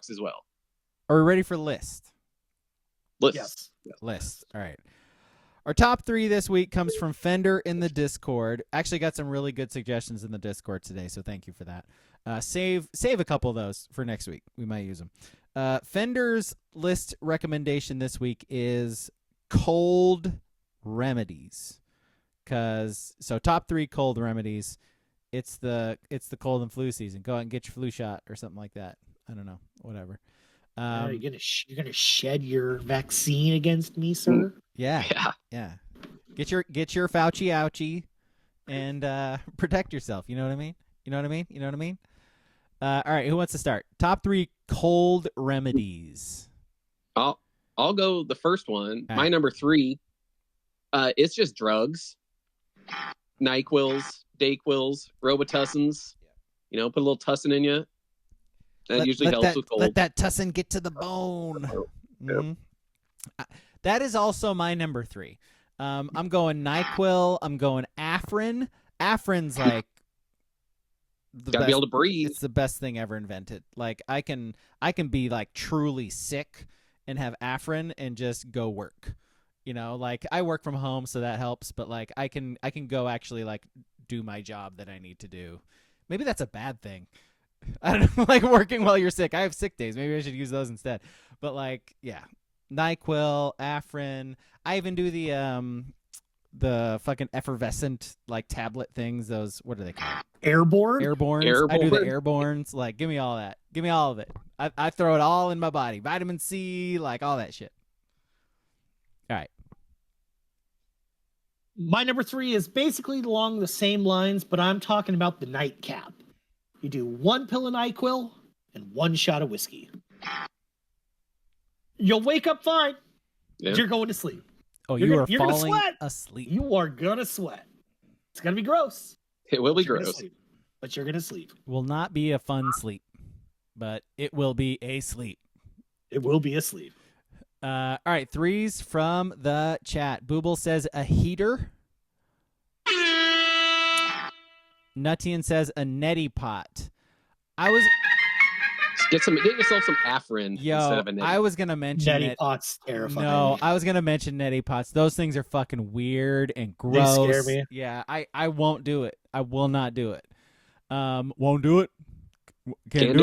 as well. Are we ready for list? Yes. List. All right. Our top 3 this week comes from Fender in the Discord. Actually got some really good suggestions in the Discord today, so thank you for that. Save a couple of those for next week. We might use them. Fender's list recommendation this week is cold remedies. Top 3 cold remedies. It's the cold and flu season. Go out and get your flu shot or something like that. I don't know. Whatever. You're gonna shed your vaccine against me, sir? Yeah. Get your Fauci ouchie and protect yourself. You know what I mean? All right, who wants to start? Top 3 cold remedies. I'll go the first one. All My right. number 3. It's just drugs. NyQuils, Dayquils, Robitussin. Put a little tussin in you. That usually helps with cold. Let that tussin get to the bone. Mm-hmm. That is also my number 3. I'm going NyQuil. I'm going Afrin. Afrin's like gotta be able to breathe. It's the best thing ever invented. Like I can be like truly sick and have Afrin and just go work. Like I work from home, so that helps. But like I can go actually like do my job that I need to do. Maybe that's a bad thing. I don't know, like working while you're sick. I have sick days. Maybe I should use those instead. But like, yeah, NyQuil, Afrin. I even do the fucking effervescent like tablet things. Those, what are they called? Airbornes. I do the airbornes. Like, give me all that. Give me all of it. I throw it all in my body. Vitamin C, like all that shit. All right. My number 3 is basically along the same lines, but I'm talking about the nightcap. You do 1 pill of NyQuil and 1 shot of whiskey. You'll wake up fine. Yeah. You're going to sleep. Oh, you're falling asleep. You are going to sweat. It's going to be gross. It will be gross. But you're going to sleep. Will not be a fun sleep, but it will be a sleep. It will be a sleep. All right, 3s from the chat. Booble says a heater. Nuttian says a neti pot. Get yourself some Afrin instead of a neti. I was gonna mention neti pot's terrifying. No, I was gonna mention neti pots. Those things are fucking weird and gross. They scare me. Yeah, I won't do it. I will not do it. Won't do it. Can't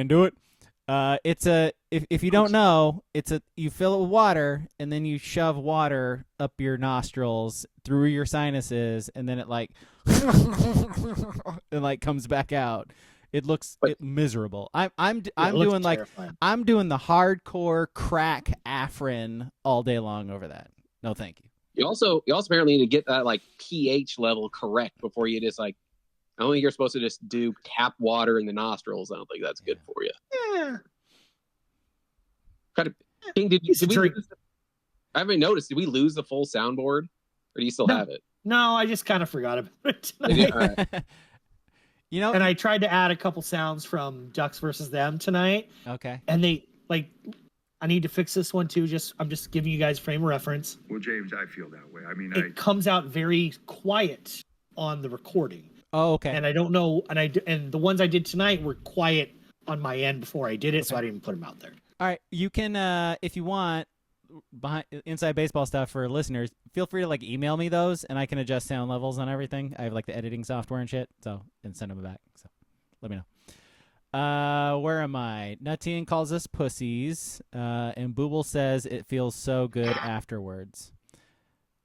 do it. If you don't know, you fill it with water and then you shove water up your nostrils through your sinuses and then it comes back out. It looks miserable. I'm doing like terrifying. I'm doing the hardcore crack Afrin all day long over that. No, thank you. You also apparently need to get that like pH level correct before you just like. I don't think you're supposed to just do tap water in the nostrils. I don't think that's good for you. Yeah. I haven't noticed. Did we lose the full soundboard, or do you still have it? No, I just kind of forgot about it tonight. Right. And I tried to add a couple sounds from Ducks versus Them tonight. Okay. And I need to fix this one too. I'm just giving you guys frame of reference. Well, James, I feel that way. I mean, it comes out very quiet on the recording. Oh, okay. And I don't know, and the ones I did tonight were quiet on my end before I did it, so I didn't even put them out there. All right, you can, if you want, behind inside baseball stuff for listeners, feel free to like email me those, and I can adjust sound levels on everything. I have like the editing software and shit, and send them back. So let me know. Where am I? Nuttian calls us pussies, and Booble says it feels so good afterwards.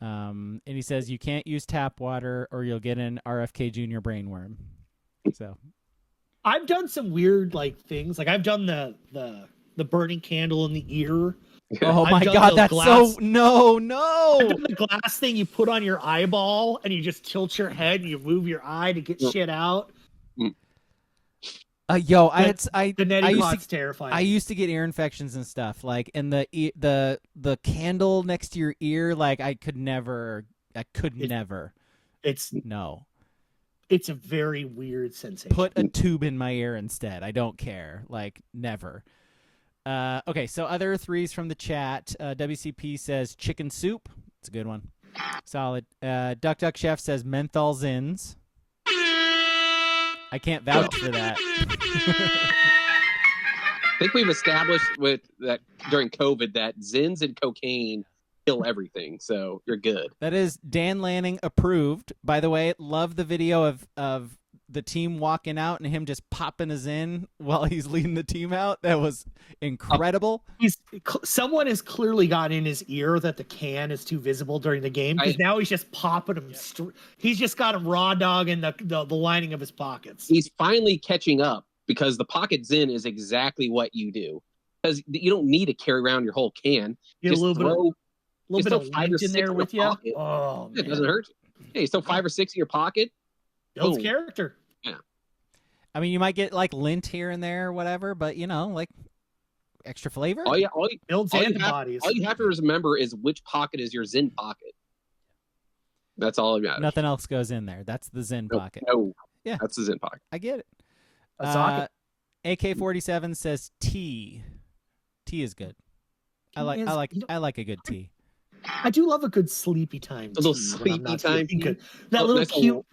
And he says you can't use tap water or you'll get an RFK Jr. brainworm. So I've done some weird like things. Like I've done the burning candle in the ear. Oh my God, that's so no. I've done the glass thing you put on your eyeball and you just tilt your head and you move your eye to get shit out. The neti pot's terrifying. I used to get ear infections and stuff, like, and the candle next to your ear, like, I could never. It's a very weird sensation. Put a tube in my ear instead. I don't care. Like, never. Okay, so other 3s from the chat. WCP says chicken soup. It's a good one. Solid. Duck Chef says menthol zins. I can't vouch for that. think we've established with that during COVID that Zins and cocaine kill everything, so you're good. That is Dan Lanning approved. By the way, love the video of the team walking out and him just popping a Zin while he's leading the team out. That was incredible. Someone has clearly got in his ear that the can is too visible during the game, because now he's just popping them. He's just got him raw dog in the lining of his pockets. He's finally catching up because the pocket Zin is exactly what you do, because you don't need to carry around your whole can. Get just a little bit of light in there with you. Pocket. Oh, man. It doesn't hurt you. Hey, still 5 or 6 in your pocket. Builds character. Yeah. I mean, you might get like lint here and there or whatever, but like extra flavor. Builds antibodies. All you have to remember is which pocket is your Zin pocket. That's all I've got. Nothing else goes in there. That's the Zin pocket. No. Yeah. That's the Zin pocket. I get it. A socket. AK-47 says tea. Tea is good. I like a good tea. I do love a good sleepy time. A little sleepy time. Good. That little cute,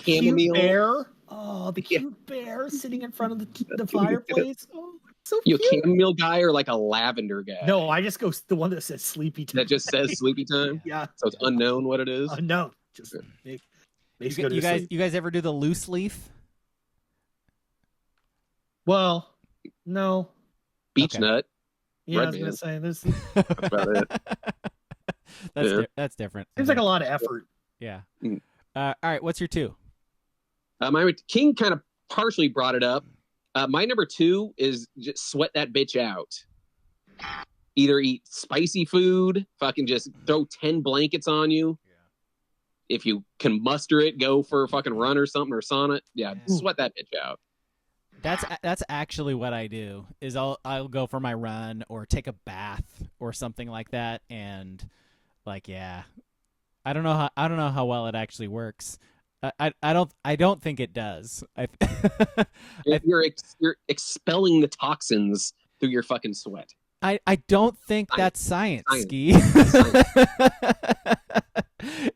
chamomile bear. Oh, the cute bear sitting in front of the fireplace. Oh, so you cute. a chamomile guy or like a lavender guy? No, I just go the one that says sleepy time. That just says sleepy time. Yeah. So it's unknown what it is. No, just makes you guys ever do the loose leaf? Well, no. Beech nut. Yeah, Red I was gonna say this. That's about it. That's different. Seems like a lot of effort. Yeah. All right. What's your 2? My King kind of partially brought it up. My number 2 is just sweat that bitch out. Either eat spicy food, fucking just throw 10 blankets on you. Yeah. If you can muster it, go for a fucking run or something or sauna. Yeah, sweat that bitch out. That's actually what I do. Is I'll go for my run or take a bath or something like that, and like I don't know how well it actually works. I don't think it does. You're expelling the toxins through your fucking sweat. I don't think that's science. Ski.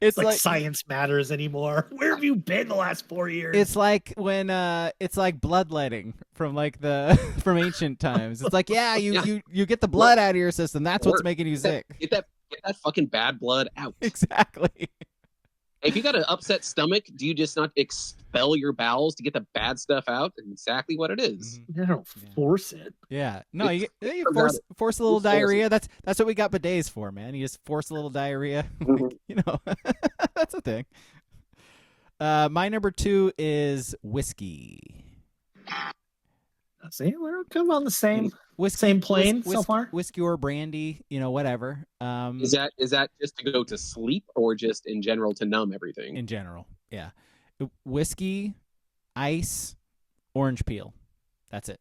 It's like science matters anymore. Where have you been the last 4 years? It's like when it's like bloodletting from from ancient times. It's like you get the blood out of your system. That's what's making you sick. Get that fucking bad blood out. Exactly. If you got an upset stomach, do you just not expel your bowels to get the bad stuff out? That's exactly what it is. You don't force it. Yeah. No, you force a little diarrhea. That's what we got bidets for, man. You just force a little diarrhea. That's a thing. My number 2 is whiskey. See, we're kind of on the same plane so far. Whiskey or brandy, whatever. Is that just to go to sleep or just in general to numb everything? In general, yeah. Whiskey, ice, orange peel. That's it.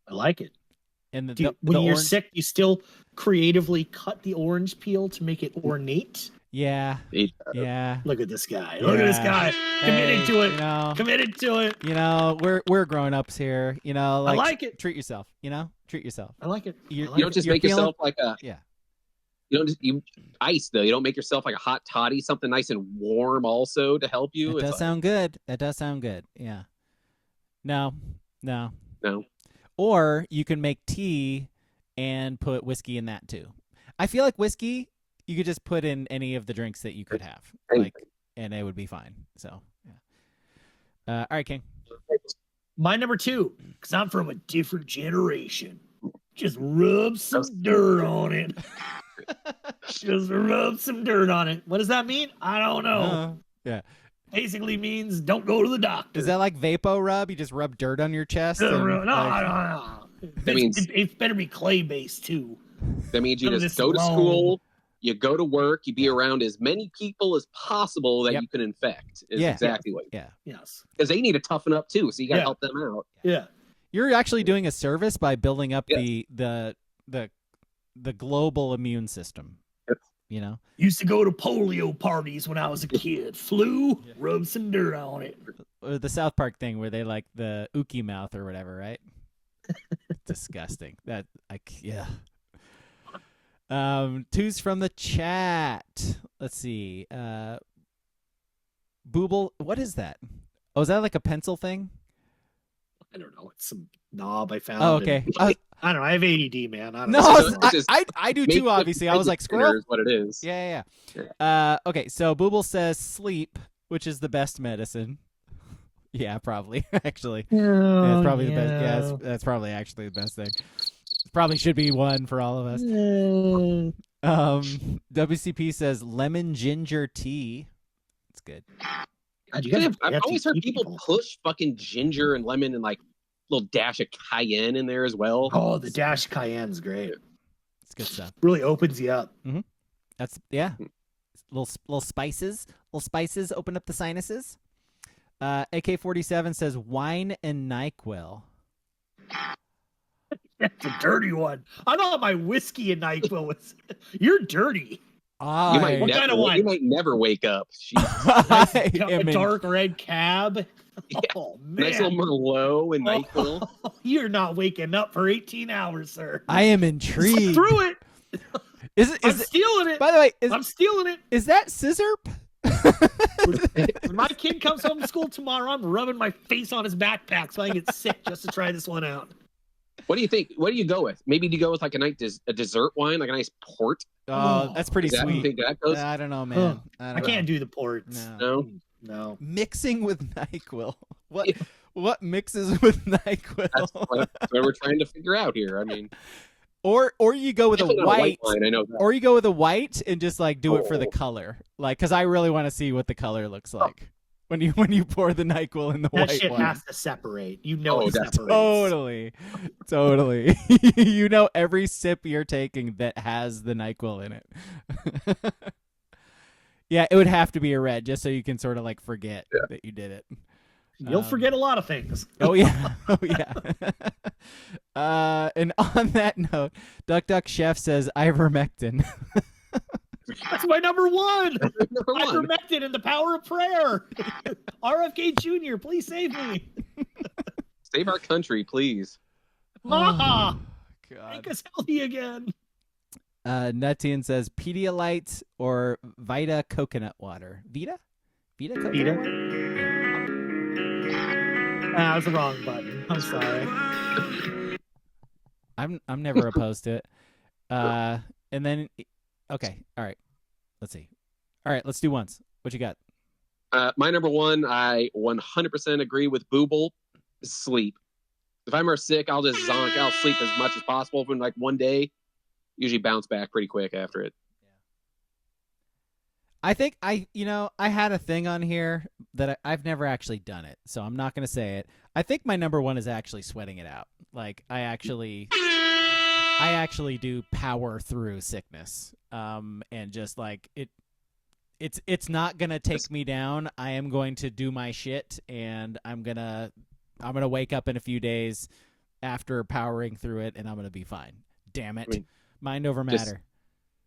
I like it. And when you're sick, you still creatively cut the orange peel to make it ornate. Yeah. Yeah. Look at this guy. Look at this guy. Committed to it. Committed to it. We're grown ups here. I like it. Treat yourself. Treat yourself. I like it. You don't just make yourself like a You don't ice though. You don't make yourself like a hot toddy, something nice and warm also to help you. That does sound good. That does sound good. Yeah. No. Or you can make tea and put whiskey in that too. I feel like whiskey you could just put in any of the drinks that you could have, and it would be fine. So, yeah. All right, King. My number 2, because I'm from a different generation. Just rub some dirt on it. Just rub some dirt on it. What does that mean? I don't know. Yeah. Basically means don't go to the doctor. Is that like Vapo rub? You just rub dirt on your chest? No. It better be clay-based, too. That means you just go to school, you go to work, you be around as many people as possible that you can infect. Is exactly what you do. Yes. Because they need to toughen up, too, so you got to help them out. Yeah. You're actually doing a service by building up the global immune system. Yep. Used to go to polio parties when I was a kid. Flu, rub some dirt on it. Or the South Park thing where they like the ookie mouth or whatever, right? Disgusting. Twos from the chat. Let's see. Booble, what is that? Oh, is that like a pencil thing? I don't know. It's some knob I found. Oh, okay. I don't know. I have ADD, man. I don't No, know. I do too. Obviously, I was like squirrel. Is what it is. Yeah. Okay, so Booble says sleep, which is the best medicine. Yeah, probably. Actually, yeah, it's probably the best. Yeah, that's probably actually the best thing. Probably should be one for all of us. WCP says lemon ginger tea. It's good. I've always heard people push fucking ginger and lemon and like a little dash of cayenne in there as well. Oh, the dash cayenne's great. It's good stuff. Really opens you up. Mm-hmm. That's little spices. Little spices open up the sinuses. AK-47 says wine and NyQuil. That's a dirty one. I thought my whiskey and NyQuil was. You're dirty. You might never wake up. A dark red cab. Yeah. Oh man, nice little Merlot and NyQuil. You're not waking up for 18 hours, sir. I am intrigued. Through it. I'm stealing stealing it. By the way, I'm stealing it. Is that scissor? When my kid comes home from school tomorrow, I'm rubbing my face on his backpack so I can get sick just to try this one out. What do you think? What do you go with? Maybe do you go with like a dessert wine, like a nice port? Oh, that's pretty sweet. You think that goes? I don't know, man. I can't do the ports. No. Mixing with NyQuil. What mixes with NyQuil? That's what we're trying to figure out here. I mean, or you go with a white wine, I know that. Or you go with a white and just like do it for the color, like because I really want to see what the color looks like when you pour the NyQuil in the white shit wine. has to separate. You know it separates. Totally. You know every sip you're taking that has the NyQuil in it. Yeah, it would have to be a red just so you can sort of like forget that you did it. You'll forget a lot of things. Oh yeah. And on that note, Duck Chef says ivermectin. That's my number one. Ivermectin and the power of prayer. RFK Jr., please save me. Save our country, please. Maha, God. make us healthy again. Nutian says Pedialyte or Vita coconut water. Vita coconut water? That was the wrong button. I'm sorry. I'm never opposed to it. And then okay, all right. Let's see. All right, let's do ones. What you got? My number one, I 100% agree with Booble. Sleep. If I'm sick, I'll just zonk. I'll sleep as much as possible for like one day. Usually bounce back pretty quick after it. I think I had a thing on here that I've never actually done it, so I'm not going to say it. I think my number one is actually sweating it out. Like I actually do power through sickness, and just like it's not going to take me down. I am going to do my shit, and I'm gonna wake up in a few days after powering through it, and I'm gonna be fine. Damn it. Mind over matter.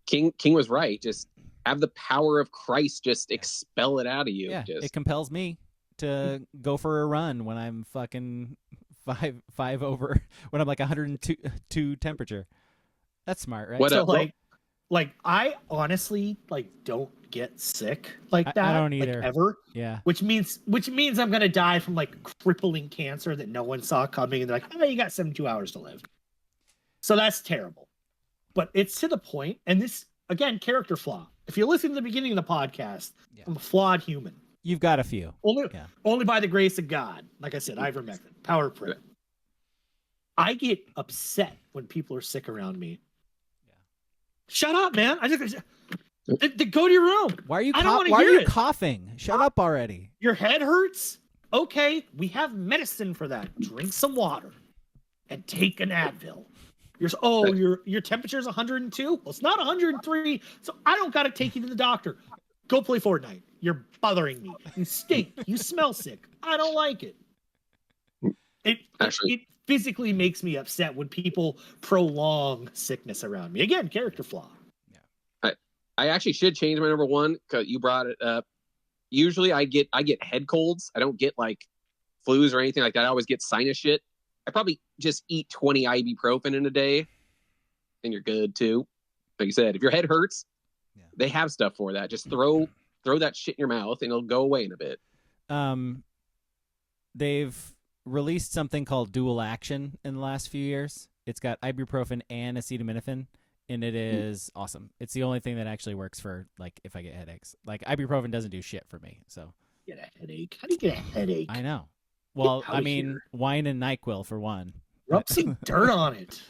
King was right. Just have the power of Christ. Just expel it out of you. Yeah, it compels me to go for a run when I'm fucking five over, when I'm like 102 temperature. That's smart, right? So like I honestly don't get sick like that. I don't either. Like, ever. Yeah. Which means I'm gonna die from like crippling cancer that no one saw coming, and they're like, oh, you got 72 hours to live. So that's terrible. But it's to the point, and this, again, character flaw. If you listen to the beginning of the podcast, I'm a flawed human. You've got a few. Only by the grace of God. Like I said, ivermectin, power of prayer. I get upset when people are sick around me. Yeah. Shut up, man. Go to your room. Why are you coughing? Shut up already. Your head hurts? Okay, we have medicine for that. Drink some water and take an Advil. Your temperature is 102? Well, it's not 103, so I don't got to take you to the doctor. Go play Fortnite. You're bothering me. You stink. You smell sick. I don't like it. It physically makes me upset when people prolong sickness around me. Again, character flaw. Yeah. I actually should change my number one because you brought it up. Usually I get head colds. I don't get like flus or anything like that. I always get sinus shit. I probably just eat 20 ibuprofen in a day, and you're good too. Like you said, if your head hurts, they have stuff for that. Just throw that shit in your mouth, and it'll go away in a bit. released something called Dual Action in the last few years. It's got ibuprofen and acetaminophen, and it is awesome. It's the only thing that actually works for like if I get headaches. Like ibuprofen doesn't do shit for me. So Get a headache. How do you get a headache? I know. Well, Get I outta mean, here. wine and NyQuil for one. Rub some dirt on it.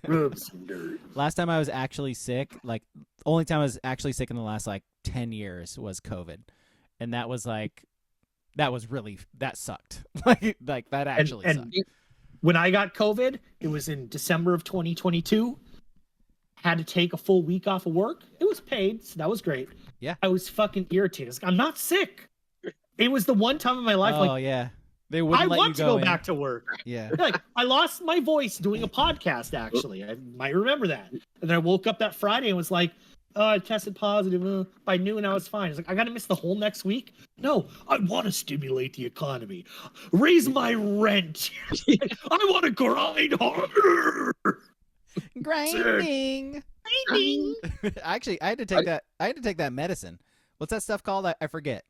Rub some dirt. Last time I was actually sick, like only time I was actually sick in the last like 10 years was COVID. And that was like that sucked. like that actually And sucked. when I got COVID, it was in December of 2022. Had to take a full week off of work. It was paid, so that was great. Yeah. I was fucking irritated. I was like, I'm not sick. It was the one time in my life, Oh like, yeah. They wouldn't I let want you to go in. back to work. Yeah. Like, I lost my voice doing a podcast, actually. I might remember that. And then I woke up that Friday and was like, oh, I tested positive. By noon, I was fine. It's like, I got to miss the whole next week? No, I want to stimulate the economy. Raise my rent. I want to grind harder. Grinding. Grinding. Actually, I had to take that medicine. What's that stuff called? I forget.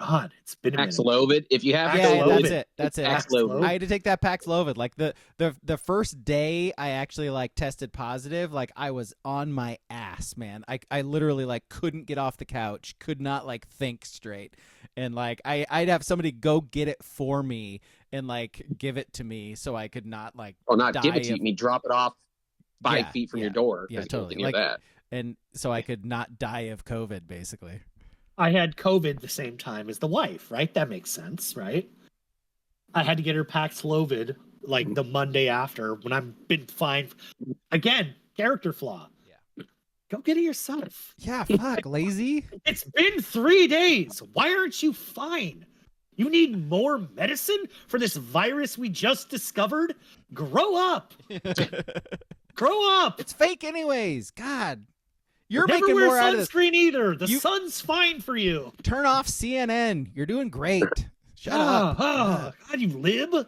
God, it's been a minute. Paxlovid. If you have Yeah, Paxlovid. that's it. Paxlovid. I had to take that Paxlovid. Like the first day I actually like tested positive, like I was on my ass, man. I literally like couldn't get off the couch, could not like think straight. And like I'd have somebody go get it for me and like give it to me so I could not like not give die it to of- me, drop it off 5 Yeah, feet from yeah, your door. yeah, 'cause you totally. can't hear Like- that. and so I could not die of COVID basically. I had COVID the same time as the wife, right? That makes sense, right? I had to get her Paxlovid like the Monday after when I've been fine. Again, character flaw. Yeah. Go get it yourself. Yeah, fuck, lazy. It's been 3 days. Why aren't you fine? You need more medicine for this virus we just discovered? Grow up. Grow up. It's fake anyways. God. You're Never making wear more out of this. sunscreen either. The You- sun's fine for you. Turn off CNN. You're doing great. Shut up. God, you lib.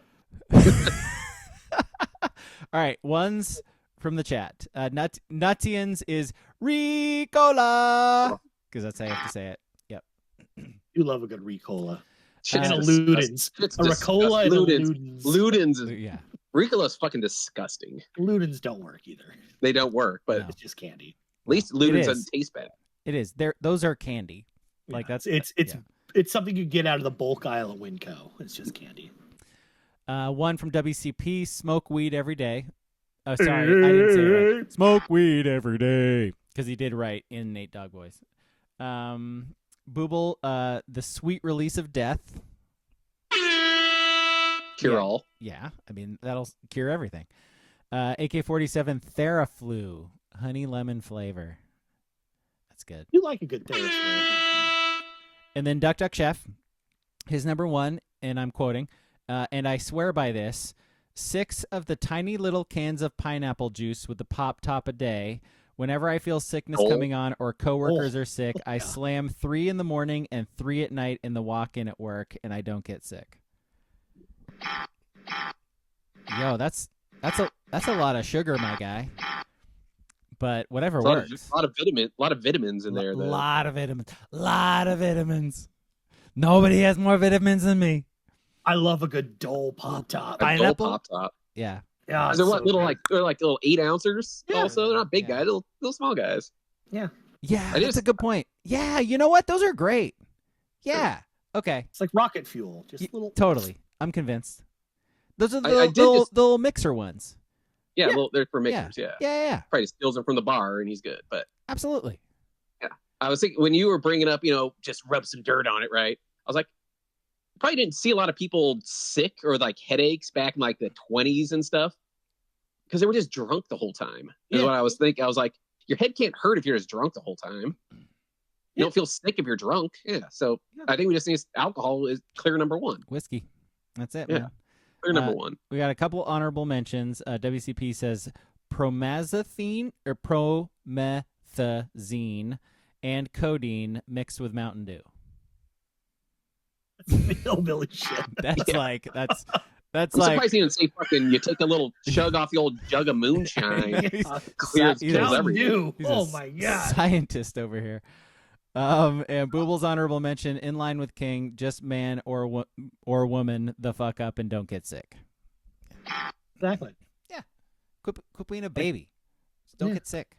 All right, ones from the chat. Nutians is Ricola, because that's how you have to say it. Yep. You love a good Ricola. Shit's And a disgusting. Ludens. Shit's A Ricola and a disgusting. Ludens. Ludens is Yeah. Ricola's fucking disgusting. Ludens don't work either. They don't work, but No. at It's just candy. least It Ludens is. doesn't taste bad. It is. Those are candy. Like Yeah, that's it's yeah. something you get out of the bulk aisle at Winco. It's just candy. One from WCP, smoke weed every day. Oh, sorry, I didn't say it right. Smoke weed every day. Because he did right in Nate Dogg voice. Booble, the sweet release of death. Cure Yeah. all. Yeah, I mean, that'll cure everything. AK-47 Theraflu, honey lemon flavor. That's good. You like a good Theraflu. And then Duck Duck Chef, his number one, and I'm quoting, and I swear by this, 6 of the tiny little cans of pineapple juice with the pop top a day. Whenever I feel sickness Oh. coming on or coworkers Oh. are sick, I Yeah. slam 3 in the morning and 3 at night in the walk-in at work, and I don't get sick. Yo, that's a lot of sugar, my guy. But whatever A works. lot of vitamins in there. Though. Lot of vitamins. Nobody has more vitamins than me. I love a good Dole Pop Top. A Dole pineapple? Pop Top. Yeah. Yeah, They're what so little good. they're like little 8-ounces. Yeah. Also, they're not big Yeah. guys, little small guys. Yeah, I that's just- a good point. Yeah, you know what? Those are great. Yeah. Okay. It's like rocket fuel. Just Y- little. Totally. I'm convinced. Those are the I did little, just- the little mixer ones. Yeah, Yeah. Well, they're for Yeah. mixers. Yeah. Yeah. Probably steals them from the bar and he's good. But Absolutely. I was thinking when you were bringing up, just rub some dirt on it, right? I was like, probably didn't see a lot of people sick or like headaches back in like the 20s and stuff because they were just drunk the whole time. Is Yeah. what I was thinking. I was like, your head can't hurt if you're just drunk the whole time. You Yeah. don't feel sick if you're drunk. Yeah. So Yeah. I think we just need alcohol is clear number one. Whiskey. That's it, Yeah. man. Clear number Uh, one. We got a couple honorable mentions. WCP says promethazine or promethazine and codeine mixed with Mountain Dew. Hillbilly shit. That's like that's I'm like surprised he didn't say fucking. You take a little chug off the old jug of moonshine. Clears He's kills a- everything. Mountain Dew. he's Oh a my god. scientist over here. And Booble's honorable mention, in line with King, just man or woman the fuck up and don't get sick. Exactly. Yeah. Quit being a baby. Just don't get sick.